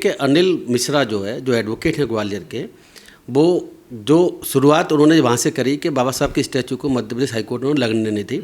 कि अनिल मिश्रा जो है, जो एडवोकेट हैं ग्वालियर के, वो जो शुरुआत उन्होंने वहाँ से करी कि बाबा साहब के स्टैचू को मध्य प्रदेश हाईकोर्ट ने लगने नहीं दी,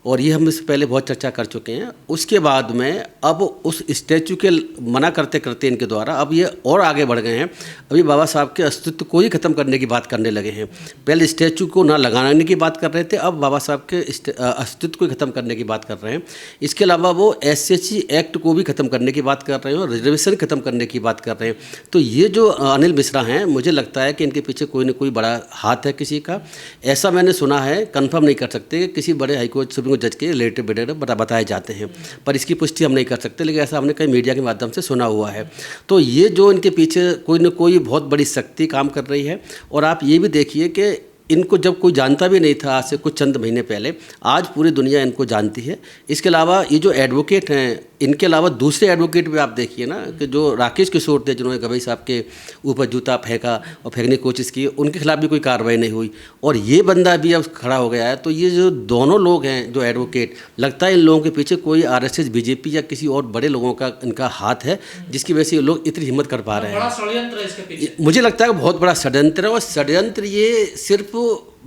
और ये हम इससे पहले बहुत चर्चा कर चुके हैं। उसके बाद में अब उस स्टैचू के मना करते करते इनके द्वारा अब ये और आगे बढ़ गए हैं। अभी बाबा साहब के अस्तित्व को ही ख़त्म करने की बात करने लगे हैं। पहले स्टैचू को ना लगाने की बात कर रहे थे, अब बाबा साहब के अस्तित्व को ही ख़त्म करने की बात कर रहे हैं। इसके अलावा वो SC एक्ट को भी ख़त्म करने की बात कर रहे हैं और रिजर्वेशन ख़त्म करने की बात कर रहे हैं। तो ये जो अनिल मिश्रा हैं, मुझे लगता है कि इनके पीछे कोई ना कोई बड़ा हाथ है किसी का। ऐसा मैंने सुना है, कन्फर्म नहीं कर सकते कि किसी बड़े हाईकोर्ट सुप्रीम कोर्ट जज के रिलेटिव वगैरह बताए जाते हैं, पर इसकी पुष्टि हम नहीं कर सकते, लेकिन ऐसा हमने कई मीडिया के माध्यम से सुना हुआ है। तो ये जो इनके पीछे कोई न कोई बहुत बड़ी शक्ति काम कर रही है। और आप ये भी देखिए कि इनको जब कोई जानता भी नहीं था आज से कुछ चंद महीने पहले, आज पूरी दुनिया इनको जानती है। इसके अलावा ये जो एडवोकेट हैं, इनके अलावा दूसरे एडवोकेट भी आप देखिए ना, कि जो राकेश किशोर थे जिन्होंने गवई साहब के ऊपर जूता फेंका और फेंकने की कोशिश की, उनके खिलाफ भी कोई कार्रवाई नहीं हुई, और ये बंदा भी अब खड़ा हो गया है। तो ये जो दोनों लोग हैं जो एडवोकेट, लगता है इन लोगों के पीछे कोई RSS BJP या किसी और बड़े लोगों का इनका हाथ है, जिसकी वजह से ये लोग इतनी हिम्मत कर पा रहे हैं। बड़ा षड्यंत्र है इसके पीछे। मुझे लगता है बहुत बड़ा षड्यंत्र है, और षड्यंत्र ये सिर्फ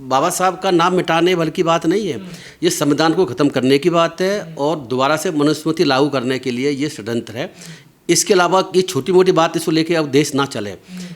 बाबा साहब का नाम मिटाने भर की बात नहीं है, ये संविधान को ख़त्म करने की बात है और दोबारा से मनुस्मृति लागू करने के लिए ये षड्यंत्र है। इसके अलावा ये छोटी मोटी बात इसको लेके अब देश ना चले,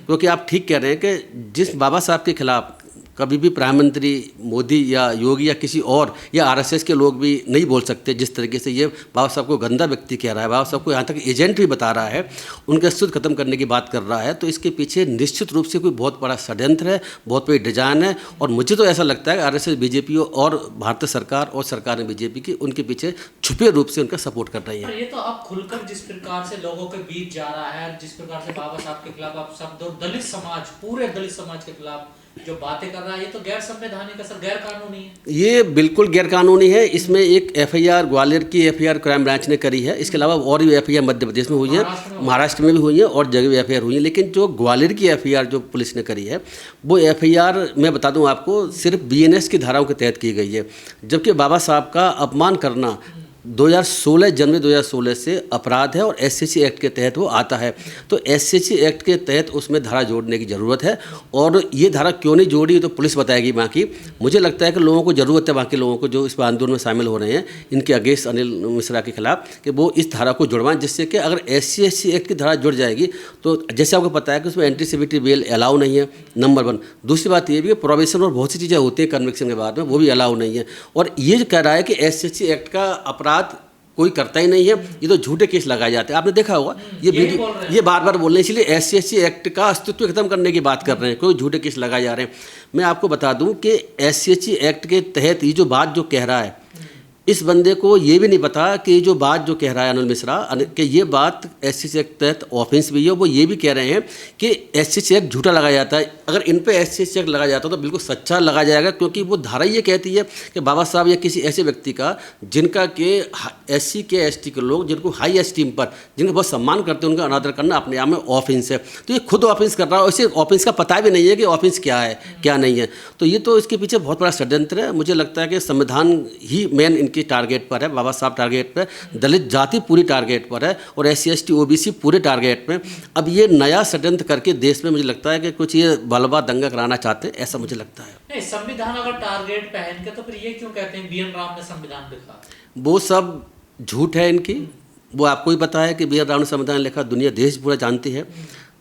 क्योंकि आप ठीक कह रहे हैं कि जिस बाबा साहब के खिलाफ कभी भी प्रधानमंत्री मोदी या योगी या किसी और या RSS के लोग भी नहीं बोल सकते, जिस तरीके से ये बाबा साहब को गंदा व्यक्ति कह रहा है, बाबा साहब को यहाँ तक एजेंट भी बता रहा है, उनका अस्तित्व खत्म करने की बात कर रहा है। तो इसके पीछे निश्चित रूप से कोई बहुत बड़ा षड्यंत्र है, बहुत बड़ी डिजाइन है। और मुझे तो ऐसा लगता है कि RSS BJP और भारतीय सरकार और सरकार ने BJP की उनके पीछे छुपे रूप से उनका सपोर्ट कर रही है। ये तो अब खुलकर जिस प्रकार से लोगों के बीच जा रहा है, जिस प्रकार से बाबा साहब के खिलाफ आप शब्द और दलित समाज, पूरे दलित समाज के खिलाफ जो बातें कर रहा है, ये तो गैर संवैधानिक है सर, गैर कानूनी है। ये बिल्कुल गैर कानूनी है। इसमें एक FIR ग्वालियर की FIR क्राइम ब्रांच ने करी है। इसके अलावा और भी FIR मध्य प्रदेश में हुई है, महाराष्ट्र में भी हुई है और जगह भी FIR हुई है। लेकिन जो ग्वालियर की FIR जो पुलिस ने करी है, वो FIR मैं बता दूं आपको, सिर्फ BNS की धाराओं के तहत की गई है, जबकि बाबा साहब का अपमान करना 2016 जनवरी 2016 से अपराध है और SCC एक्ट के तहत वो आता है। तो SCC एक्ट के तहत उसमें धारा जोड़ने की ज़रूरत है, और ये धारा क्यों नहीं जोड़ी तो पुलिस बताएगी बाकी। मुझे लगता है कि लोगों को ज़रूरत है, बाकी लोगों को जो इस आंदोलन में शामिल हो रहे हैं इनके अगेंस्ट अनिल मिश्रा के खिलाफ, कि वो इस धारा को जुड़वाएं, जिससे कि अगर SC एक्ट की धारा जुड़ जाएगी तो जैसे आपको पता है कि उसमें एंटीसिपेटरी बेल अलाउ नहीं है, नंबर 1। दूसरी बात ये भी है प्रोबेशन और बहुत सी चीज़ें होती हैं कन्विक्शन के बाद में, वो भी अलाउ नहीं है। और ये कह रहा है कि SCC एक्ट का अपराध कोई करता ही नहीं है, ये तो झूठे केस लगाए जाते हैं। आपने देखा होगा ये बार बार बोल रहे हैं, इसलिए SC एक्ट का अस्तित्व खत्म करने की बात कर रहे हैं, कोई झूठे केस लगाए जा रहे हैं। मैं आपको बता दूं कि SC एक्ट के तहत ये जो बात जो कह रहा है, इस बंदे को ये भी नहीं पता कि ये जो बात जो कह रहा है अनिल मिश्रा, कि ये बात SC एक्ट तहत ऑफेंस भी है। वो ये भी कह रहे हैं कि SC एक्ट झूठा लगाया जाता है। अगर इन पे SC एक्ट लगाया जाता तो बिल्कुल सच्चा लगाया जाएगा, क्योंकि वो धारा ये कहती है कि बाबा साहब या किसी ऐसे व्यक्ति का जिनका के SC के ST के लोग जिनको हाई एस्टीम पर, जिनका बहुत सम्मान करते हैं, उनका अनादर करना अपने आप में ऑफेंस है। तो ये खुद ऑफेंस कर रहा है, इसे ऑफेंस का पता भी नहीं है कि ऑफेंस क्या है क्या नहीं है। तो ये तो इसके पीछे बहुत बड़ा षड्यंत्र है। मुझे लगता है कि संविधान ही मेन की टारगेट पर है, बाबा साहब टारगेट पर, दलित जाति पूरी टारगेट पर है, और SC ST OBC पूरे टारगेट में। अब ये नया षड्यंत्र करके देश में मुझे लगता है कि कुछ ये बलवा दंगा कराना चाहते हैं, ऐसा मुझे लगता है। नहीं, संविधान अगर टारगेट पहन के, तो फिर ये क्यों कहते हैं BN राव ने संविधान लिखा? वो सब झूठ है इनकी। वो आपको ही पता है कि BN राव ने संविधान लिखा, दुनिया देश पूरा जानती है,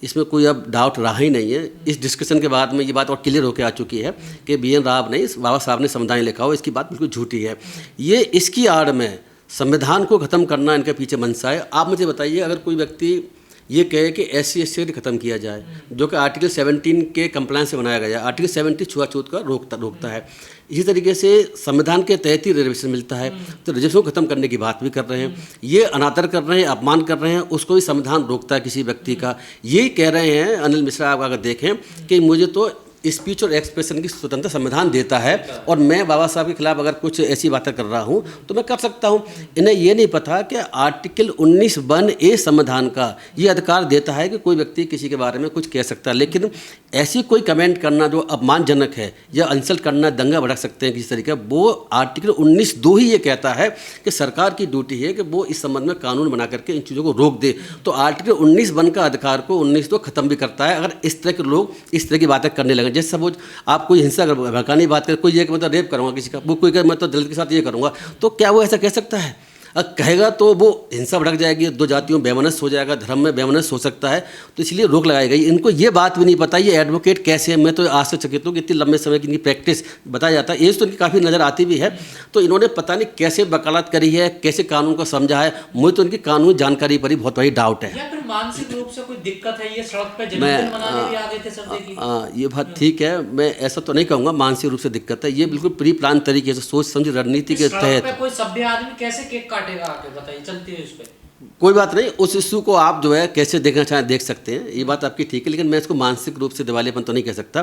इसमें कोई अब डाउट रहा ही नहीं है। इस डिस्कशन के बाद में ये बात और क्लियर होकर आ चुकी है कि BN राव ने, बाबा साहब ने संविधान लिखा हो, इसकी बात बिल्कुल झूठी है। ये इसकी आड़ में संविधान को ख़त्म करना इनके पीछे मंशा है। आप मुझे बताइए, अगर कोई व्यक्ति ये कहे कि SC ST खत्म किया जाए, जो कि आर्टिकल 17 के कंप्लायंस से बनाया गया है, आर्टिकल 70 छुआछूत का रोकता है। इसी तरीके से संविधान के तहत ही रिजर्वेशन मिलता है, तो रिजर्वेशन को खत्म करने की बात भी कर रहे हैं। ये अनादर कर रहे हैं, अपमान कर रहे हैं, उसको ही संविधान रोकता है किसी व्यक्ति का। यही कह रहे हैं अनिल मिश्रा। आप अगर देखें कि मुझे तो स्पीच और एक्सप्रेशन की स्वतंत्रता संविधान देता है, और मैं बाबा साहब के खिलाफ अगर कुछ ऐसी बातें कर रहा हूँ तो मैं कर सकता हूँ। इन्हें ये नहीं पता कि आर्टिकल 19(1)(a) संविधान का ये अधिकार देता है कि कोई व्यक्ति किसी के बारे में कुछ कह सकता है, लेकिन ऐसी कोई कमेंट करना जो अपमानजनक है या इंसल्ट करना, दंगा भड़क सकते हैं किसी तरीके, वो आर्टिकल 19(2) ही ये कहता है कि सरकार की ड्यूटी है कि वो इस संबंध में कानून बना करके इन चीज़ों को रोक दे। तो आर्टिकल 19(1) का अधिकार को 19(2) खत्म भी करता है। अगर इस तरह के लोग इस तरह की बातें करने लगे, जैसे सपोज आप कोई हिंसा भड़काने की बात करें, कोई ये कि मतलब रेप करूँगा किसी का, वो कोई कहे मैं तो दलित के साथ ये करूँगा, तो क्या वो ऐसा कह सकता है? कहेगा तो वो हिंसा भड़क जाएगी, दो जातियों में वैमनस्य हो जाएगा, धर्म में वैमनस्य हो सकता है, तो इसलिए रोक लगाई गई। इनको ये बात भी नहीं पता ये एडवोकेट कैसे है। मैं तो आश्चर्यचकित हूँ कि इतनी लंबे समय की इनकी प्रैक्टिस बताया जाता है, एज तो इनकी काफ़ी नज़र आती भी है, तो इन्होंने पता नहीं कैसे वकालत करी है, कैसे कानून को समझा है। मुझे तो इनकी कानूनी जानकारी पर ही बहुत बड़ी डाउट है। या फिर मानसिक रूप से कोई दिक्कत है, ये सड़क पे जन्मदिन मनाने भी आ गए थे सर, देखिए। ये बात ठीक है, मैं ऐसा तो नहीं कहूँगा मानसिक रूप से दिक्कत है, ये बिल्कुल प्री प्लान तरीके से सोच समझ रणनीति के तहत। कोई सभ्य आदमी कैसे केक काटेगा आके बताइए, चलती है इस पे। कोई बात नहीं, उस इशू को आप जो है कैसे देखना चाहें देख सकते हैं, ये बात आपकी ठीक है, लेकिन मैं इसको मानसिक रूप से दिवालियापन तो नहीं कह सकता,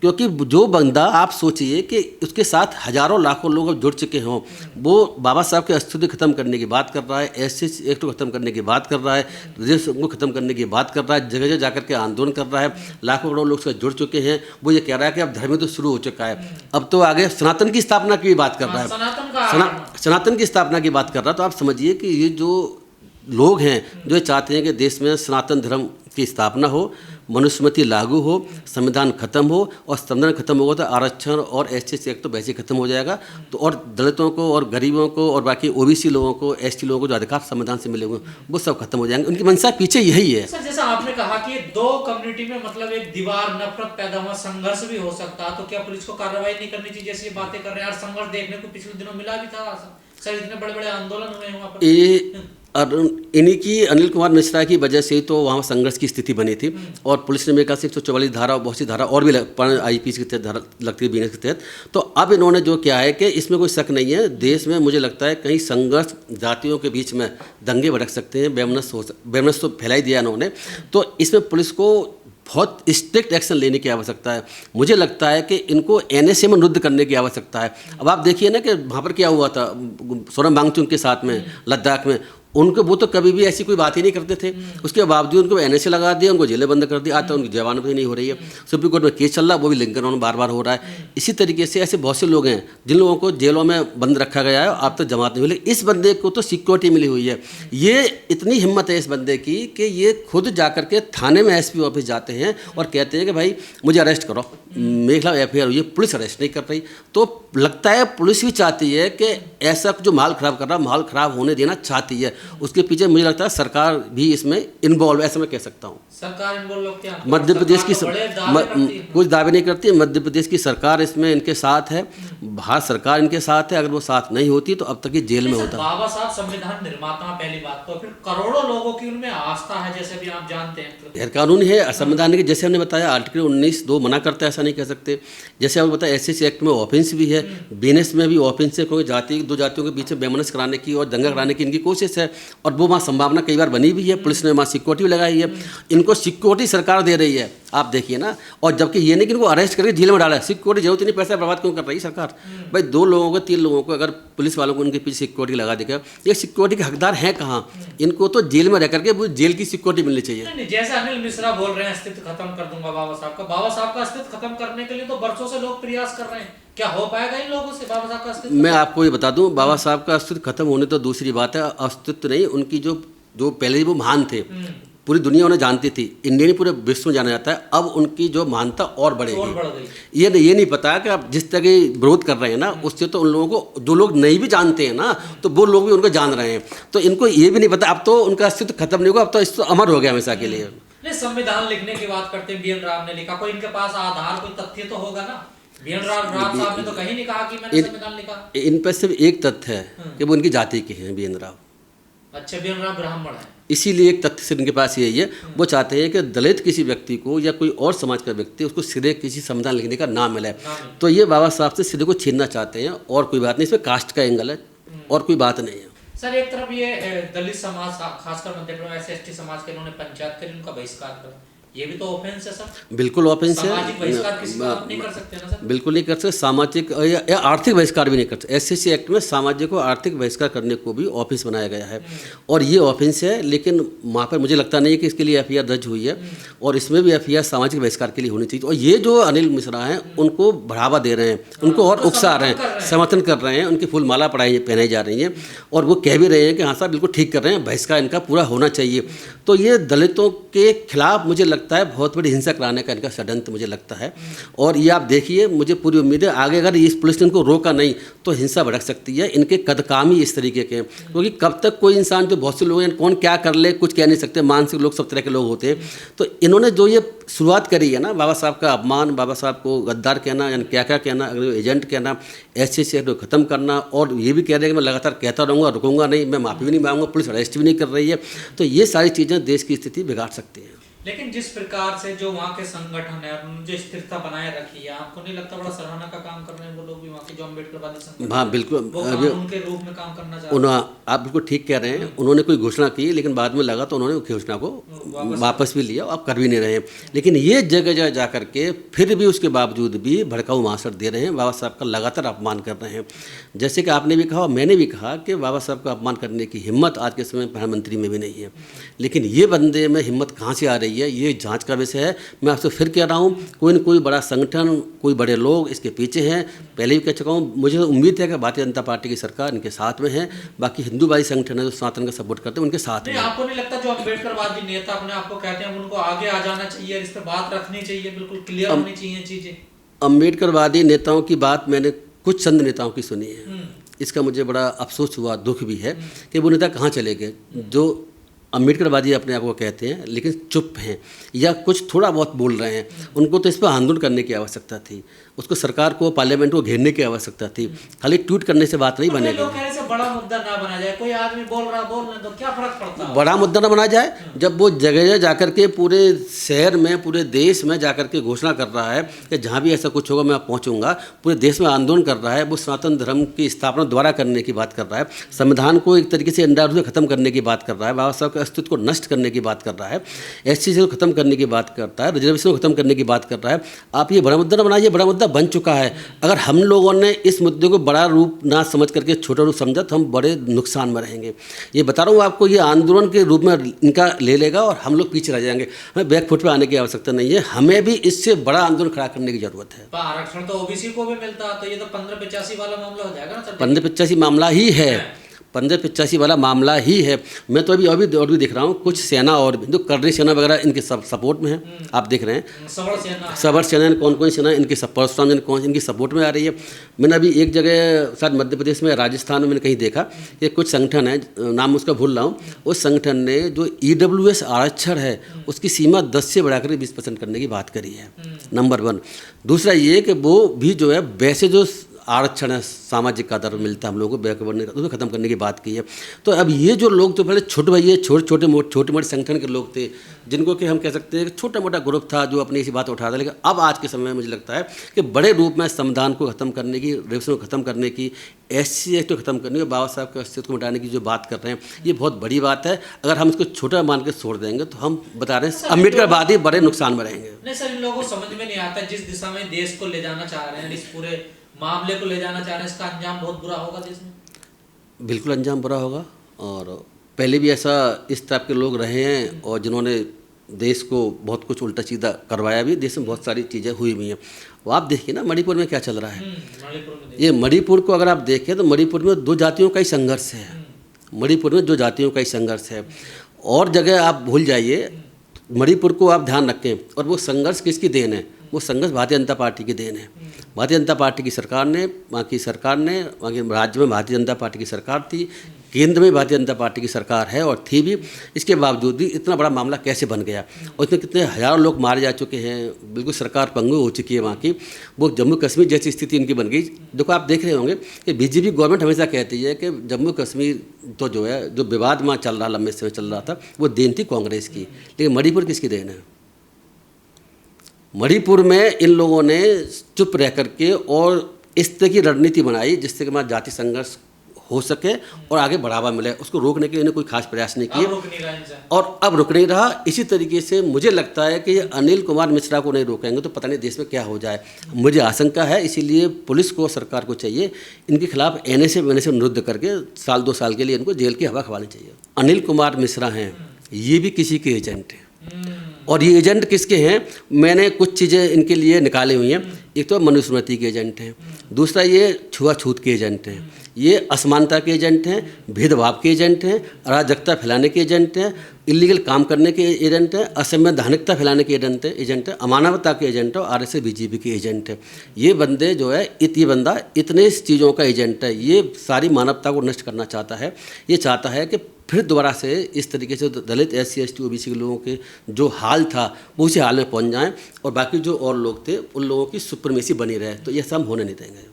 क्योंकि जो बंदा आप सोचिए कि उसके साथ हजारों लाखों लोग अब जुड़ चुके हों, वो बाबा साहब के अस्तित्व खत्म करने की बात कर रहा है, एससी एक्ट को खत्म करने की बात कर रहा है, रिजर्वेशन को खत्म करने की बात कर रहा है, जगह जगह जाकर के आंदोलन कर रहा है, लाखों करोड़ लोग उससे जुड़ चुके हैं। वो ये कह रहा है कि अब धर्म तो शुरू हो चुका है, अब तो आगे सनातन की स्थापना की बात कर रहा है, सनातन की स्थापना की बात कर रहा है। तो आप समझिए कि ये जो लोग हैं जो चाहते हैं कि देश में सनातन धर्म की स्थापना हो, मनुस्मृति लागू हो, संविधान खत्म हो, और संविधान खत्म होगा तो आरक्षण और एससी एक्ट तो वैसे ही खत्म हो जाएगा, तो और दलितों को और गरीबों को और बाकी ओबीसी लोगों को, एसटी लोगों को जो अधिकार संविधान से मिले हुए वो सब खत्म हो जाएंगे। उनकी मंशा पीछे यही है। सर, जैसा आपने कहा कि दो कम्युनिटी में मतलब एक दीवार, नफरत पैदा हुआ, संघर्ष भी हो सकता है, तो क्या पुलिस को कार्रवाई नहीं करनी चाहिए? जैसी बातें कर रहे हैं यार, संघर्ष देखने को पिछले दिनों मिला भी था सर, इतने बड़े बड़े आंदोलन हुए वहाँ पर। इन्हीं की अनिल कुमार मिश्रा की वजह से तो वहाँ संघर्ष की स्थिति बनी थी, और पुलिस ने मेरे ख्याल से 144 धारा और बहुत सी धारा और भी IPC के तहत धारा लगती है, BNS के तहत। तो अब इन्होंने जो किया है कि इसमें कोई शक नहीं है, देश में मुझे लगता है कहीं संघर्ष, जातियों के बीच में दंगे भड़क सकते हैं, वैमनस्य तो फैला ही दिया इन्होंने, तो इसमें पुलिस को बहुत स्ट्रिक्ट एक्शन लेने की आवश्यकता है। मुझे लगता है कि इनको NSA में निरुद्ध करने की आवश्यकता है। अब आप देखिए ना कि वहाँ पर क्या हुआ था सोनम वांगचुक के साथ में लद्दाख में, उनको वो तो कभी भी ऐसी कोई बात ही नहीं करते थे, उसके बावजूद उनको NSA लगा दिया, उनको जेलें बंद कर दिया, आज तक उनकी जमानत भी नहीं हो रही है। सुप्रीम कोर्ट में केस चल रहा है, वो भी लिंकन ऑन बार बार हो रहा है। इसी तरीके से ऐसे बहुत से लोग हैं जिन लोगों को जेलों में बंद रखा गया है, अब तक जमानत नहीं मिली। इस बंदे को तो सिक्योरिटी मिली हुई है। ये इतनी हिम्मत है इस बंदे की कि ये खुद जाकर के थाने में SP ऑफिस जाते हैं और कहते हैं कि भाई मुझे अरेस्ट करो, मेरे खिलाफ FIR हुई है, पुलिस अरेस्ट नहीं कर रही। तो लगता है पुलिस भी चाहती है कि ऐसा जो माहौल ख़राब कर रहा है, माहौल ख़राब होने देना चाहती है। उसके पीछे मुझे लगता है सरकार भी इसमें इन्वॉल्व, ऐसा मैं कह सकता हूँ। सरकार इन्वॉल्व क्या? मध्य प्रदेश की कुछ दावे नहीं करती है, मध्य प्रदेश की सरकार इसमें इनके साथ है, भारत सरकार इनके साथ है। अगर वो साथ नहीं होती तो अब तक ये जेल में होता। बाबा साहब संविधान निर्माता, पहली बात तो, फिर करोड़ों लोगों की उनमें आस्था है, जैसे भी आप जानते हैं। गैर कानूनी है असंवैधानिक, जैसे हमने बताया आर्टिकल 19(2) मना करता है, ऐसा नहीं कह सकते। जैसे हमने बताया SC एक्ट में ऑफेंस भी है, BNS में भी ऑफेंस है, क्योंकि दो जातियों के बीच में वैमनस्य कराने की और दंगा कराने की इनकी कोशिश है, और वो वहाँ संभावना कई बार बनी भी है। पुलिस ने वहाँ सिक्योरिटी भी लगाई है, इनको सिक्योरिटी सरकार दे रही है, आप देखिए ना। और जबकि ये नहीं कि इनको अरेस्ट करके जेल में डाला है, सिक्योरिटी जरूरत नहीं, पैसा बर्बाद क्यों कर रही है सरकार? भाई 2 लोगों को 3 लोगों को अगर पुलिस वालों को उनके पीछे सिक्योरिटी लगा देगा, ये सिक्योरिटी के हकदार हैं कहाँ? इनको तो जेल में रह करके वो जेल की सिक्योरिटी मिलनी चाहिए। नहीं, जैसे अनिल मिश्रा बोल रहे हैं अस्तित्व खत्म कर दूंगा बाबा साहब का अस्तित्व खत्म करने के लिए तो बरसों से लोग प्रयास कर रहे हैं, क्या हो पाएगा इन लोगों से बाबा साहब का अस्तित्व? मैं आपको ये बता दूं, बाबा साहब का अस्तित्व खत्म होने तो दूसरी बात है, अस्तित्व नहीं, उनकी जो पहले वो महान थे, पूरी दुनिया उन्हें जानती थी, इंडिया नहीं पूरे विश्व में जाना जाता है, अब उनकी जो महानता और बढ़ेगी। ये नहीं पता कि आप जिस तरह की विरोध कर रहे हैं ना, उससे तो उन लोगों को, जो लोग नहीं भी जानते हैं ना, तो वो लोग भी उनको जान रहे हैं, तो इनको ये भी नहीं पता अब तो उनका अस्तित्व खत्म नहीं होगा, अब तो इसको अमर हो गया हमेशा के लिए। नहीं, संविधान लिखने की बात करते हैं, BN राव ने लिखा, कोई इनके पास आधार, कोई तथ्य तो होगा ना। BN राव साहब ने तो कहीं नहीं कहा कि मैंने संविधान लिखा। इन पर सिर्फ एक तथ्य है कि वो उनकी जाति के हैं, BN राव। अच्छा, BN राव ब्राह्मण है, इसीलिए एक तथ्य से इनके पास यही है, वो चाहते हैं कि दलित किसी व्यक्ति को या कोई और समाज का व्यक्ति उसको सिरे किसी संविधान लिखने का ना मिले, तो ये बाबा साहब से सिरे को छीनना चाहते हैं, और कोई बात नहीं, इसमें कास्ट का एंगल है और कोई बात नहीं है। सर, एक तरफ ये दलित समाज, खासकर मध्य प्रदेश ST समाज के, इन्होंने पंचायत करी, उनका बहिष्कार करा, ये भी तो ऑफेंस है सर। बिल्कुल ऑफेंस है। सामाजिक बहिष्कार किसी का आप नहीं कर सकते ना सर। बिल्कुल नहीं कर सकते। सामाजिक या आर्थिक बहिष्कार भी नहीं कर सकते। एससीसी एक्ट में सामाजिक और आर्थिक बहिष्कार करने को भी ऑफेंस बनाया गया है और ये ऑफेंस है, लेकिन वहाँ पर मुझे लगता नहीं है कि इसके लिए एफआईआर दर्ज हुई है और इसमें भी एफआईआर सामाजिक बहिष्कार के लिए होनी चाहिए। और ये जो अनिल मिश्रा हैं उनको बढ़ावा दे रहे हैं, उनको और उकसा रहे हैं, समर्थन कर रहे हैं, उनकी फूल माला पहनाई जा रही है और वो कह भी रहे हैं कि हाँ साहब बिल्कुल ठीक कर रहे हैं, बहिष्कार इनका पूरा होना चाहिए। तो ये दलितों के खिलाफ मुझे लगता है बहुत बड़ी हिंसा कराने का इनका षड्यंत्र मुझे लगता है। और ये आप देखिए, मुझे पूरी उम्मीद है आगे अगर इस पुलिस ने इनको रोका नहीं तो हिंसा भड़क सकती है। इनके कदकाम ही इस तरीके के हैं, क्योंकि कब तक कोई इंसान, जो बहुत से लोग हैं, कौन क्या कर ले कुछ कह नहीं सकते, मानसिक लोग सब तरह के लोग होते हैं। तो इन्होंने जो ये शुरुआत करी है ना, बाबा साहब का अपमान, बाबा साहब को गद्दार कहना, यानी क्या क्या कहना, एजेंट कहना, ऐसे को ख़त्म करना, और ये भी कह रहे हैं कि मैं लगातार कहता रहूँगा, रुकूंगा नहीं, मैं माफ़ी भी नहीं मांगूंगा, पुलिस अरेस्ट भी नहीं कर रही है। तो ये सारी चीज़ें देश की स्थिति बिगाड़ सकती हैं। लेकिन जिस प्रकार से जो वहाँ के संगठन है उन्होंने जो स्थिरता बनाए रखी है, आपको नहीं लगता बड़ा सराहना का काम कर रहे हैं वो लोग भी, वहाँ के जो अम्बेडकरवादी संगठन? हाँ बिल्कुल, उनके रूप में काम करना चाह रहे हैं। आप बिल्कुल ठीक कह रहे हैं। उन्होंने कोई घोषणा की, लेकिन बाद में लगा तो उन्होंने उस घोषणा को वापस भी लिया, आप कर भी नहीं रहे हैं। लेकिन ये जगह जगह जा करके फिर भी उसके बावजूद भी भड़काऊ भाषण दे रहे हैं, बाबा साहब का लगातार अपमान कर रहे हैं। जैसे कि आपने भी कहा और मैंने भी कहा कि बाबा साहब का अपमान करने की हिम्मत आज के समय प्रधानमंत्री में भी नहीं है। लेकिन ये बंदे में हिम्मत कहाँ से आ रही है, ये जाँच का विषय है। मैं आपसे फिर कह रहा हूँ, कोई न कोई बड़ा संगठन, कोई बड़े लोग इसके पीछे हैं। पहले भी कह चुका हूँ, मुझे उम्मीद है कि भारतीय जनता पार्टी की सरकार इनके साथ में है। बाकी हिंदूवादी संगठन है जो सनातन का सपोर्ट करते हैं, उनके साथ में। आपको नहीं लगता जो अम्बेडकरवादी नेता अपने आपको कहते हैं उनको आगे आ जाना चाहिए, इस पर बात रखनी चाहिए, बिल्कुल क्लियर होनी चाहिए चीजें? अम्बेडकरवादी नेताओं की बात मैंने कुछ चंद नेताओं की सुनी है, इसका मुझे बड़ा अफसोस हुआ, दुख भी है कि वो नेता कहाँ चले गए जो अम्बेडकरवादी अपने आप को कहते हैं लेकिन चुप हैं या कुछ थोड़ा बहुत बोल रहे हैं। उनको तो इस पर आंदोलन करने की आवश्यकता थी, उसको सरकार को, पार्लियामेंट को घेरने की आवश्यकता थी। खाली ट्वीट करने से बात नहीं बनेगी। बड़ा मुद्दा ना बना जाए, कोई आदमी बोल रहा तो क्या फर्क पड़ता है? बड़ा मुद्दा ना बना जाए जब वो जगह जगह जाकर के पूरे शहर में, पूरे देश में जाकर के घोषणा कर रहा है कि जहाँ भी ऐसा कुछ होगा मैं पहुँचूंगा। पूरे देश में आंदोलन कर रहा है, वो सनातन धर्म की स्थापना दोबारा करने की बात कर रहा है, संविधान को एक तरीके से अनिवार्य रूप से खत्म करने की बात कर रहा है, बाबा साहब के अस्तित्व को नष्ट करने की बात कर रहा है, एससी को खत्म करने की बात करता है, रिजर्वेशन को खत्म करने की बात कर रहा है। आप ये बड़ा मुद्दा ना बनाइए, बड़ा मुद्दा बन चुका है। अगर हम लोगों ने इस मुद्दे को बड़ा रूप ना समझ करके छोटा रूप समझा तो हम बड़े नुकसान में रहेंगे। ये बता रहा हूँ आपको, ये आंदोलन के रूप में इनका ले लेगा और हम लोग पीछे रह जाएंगे। हमें बैकफुट पे आने की आवश्यकता नहीं है, हमें भी इससे बड़ा आंदोलन खड़ा करने की जरूरत है। आरक्षण तो ओबीसी को भी मिलता, तो ये तो 1585 वाला मामला हो जाएगा ना सर? 1585 मामला ही है, 1585 वाला मामला ही है। मैं तो अभी और भी देख रहा हूँ, कुछ सेना और भी, जो कर्नल सेना वगैरह इनके सब सपोर्ट में है। आप देख रहे हैं सबर सेना, कौन कौन सेना इनके परशुराम कौन इनकी सपोर्ट में आ रही है। मैंने अभी एक जगह शायद मध्य प्रदेश में, राजस्थान में मैंने कहीं देखा कि कुछ संगठन है, नाम उसका भूल रहा हूँ, उस संगठन ने जो EWS आरक्षण है उसकी सीमा 10 से बढ़ाकर 20% करने की बात करी है, नंबर 1। दूसरा ये कि वो भी जो है वैसे जो आरक्षण है, सामाजिक आधार पर मिलता है हम लोगों को, बैकवर्ड उसको खत्म करने की बात की है। तो अब ये जो लोग तो पहले छोटे भैया छोटे मोटे संगठन के लोग थे, जिनको कि हम कह सकते हैं कि छोटा मोटा ग्रुप था जो अपनी इसी बात उठा था। लेकिन अब आज के समय में मुझे लगता है कि बड़े रूप में संविधान को खत्म करने की, रिजर्वेशन को खत्म करने की, SC एक्ट को खत्म करने की, बाबा साहब के अस्तित्व को मिटाने की जो बात कर रहे हैं, ये बहुत बड़ी बात है। अगर हम इसको छोटा मान के छोड़ देंगे तो हम बता रहे हैं अम्बेडकरवादी बड़े नुकसान में रहेंगे। नहीं सर, इन लोगों को समझ में नहीं आता जिस दिशा में देश को ले जाना चाह रहे हैं, इस पूरे मामले को ले जाना चाह रहे हैं, इसका अंजाम बहुत बुरा होगा देश में। बिल्कुल अंजाम बुरा होगा, और पहले भी ऐसा इस टाइप के लोग रहे हैं और जिन्होंने देश को बहुत कुछ उल्टा सीधा करवाया भी। देश में बहुत सारी चीज़ें हुई भी हैं। वो आप देखिए ना मणिपुर में क्या चल रहा है। ये मणिपुर को अगर आप देखें तो मणिपुर में 2 जातियों का ही संघर्ष है। मणिपुर में 2 जातियों का ही संघर्ष है, और जगह आप भूल जाइए। मणिपुर को आप ध्यान रखें, और वो संघर्ष किसकी देन है? वो संघर्ष भारतीय जनता पार्टी की देन है। भारतीय जनता पार्टी की सरकार ने, वहाँ की राज्य में भारतीय जनता पार्टी की सरकार थी, केंद्र में भारतीय जनता पार्टी की सरकार है और थी भी। इसके बावजूद भी इतना बड़ा मामला कैसे बन गया, और इसमें कितने हज़ारों लोग मारे जा चुके हैं। बिल्कुल सरकार पंगु हो चुकी है वहाँ की। वो जम्मू कश्मीर जैसी स्थिति इनकी बन गई। देखो आप देख रहे होंगे कि बीजेपी गवर्नमेंट हमेशा कहती है कि जम्मू कश्मीर तो जो है, जो विवाद वहाँ चल रहा, लंबे समय चल रहा था, वो देन थी कांग्रेस की। लेकिन मणिपुर किसकी देन है? मणिपुर में इन लोगों ने चुप रह करके और इस तरह की रणनीति बनाई जिससे कि हमारा जाति संघर्ष हो सके और आगे बढ़ावा मिले। उसको रोकने के लिए इन्हें कोई खास प्रयास नहीं किए अब रुक नहीं रहा इनसे। और अब रुक नहीं रहा। इसी तरीके से मुझे लगता है कि अनिल कुमार मिश्रा को नहीं रोकेंगे तो पता नहीं देश में क्या हो जाए, मुझे आशंका है। इसीलिए पुलिस को, सरकार को चाहिए इनके खिलाफ एनए से निरुद्ध करके 1-2 साल के लिए इनको जेल की हवा खवानी चाहिए। अनिल कुमार मिश्रा हैं, ये भी किसी के एजेंट हैं और ये एजेंट किसके हैं, मैंने कुछ चीज़ें इनके लिए निकाली हुई हैं। एक तो मनुस्मृति के एजेंट हैं, दूसरा ये छुआछूत के एजेंट हैं, ये असमानता के एजेंट हैं, भेदभाव के एजेंट हैं, अराजकता फैलाने के एजेंट हैं, इलीगल काम करने के एजेंट हैं, असंवैधानिकता फैलाने के एजेंट हैं, अमानवता के एजेंट हैं और आरएसएस बीजेपी के एजेंट हैं। ये बंदे जो है ये बंदा इतने चीज़ों का एजेंट है, ये सारी मानवता को नष्ट करना चाहता है। ये चाहता है कि फिर दोबारा से इस तरीके से दलित, SC, ST, OBC के लोगों के जो हाल था वो उसी हाल में पहुंच जाएं और बाकी जो और लोग थे उन लोगों की सुप्रीमेसी बनी रहे। तो ये सब होने नहीं देंगे।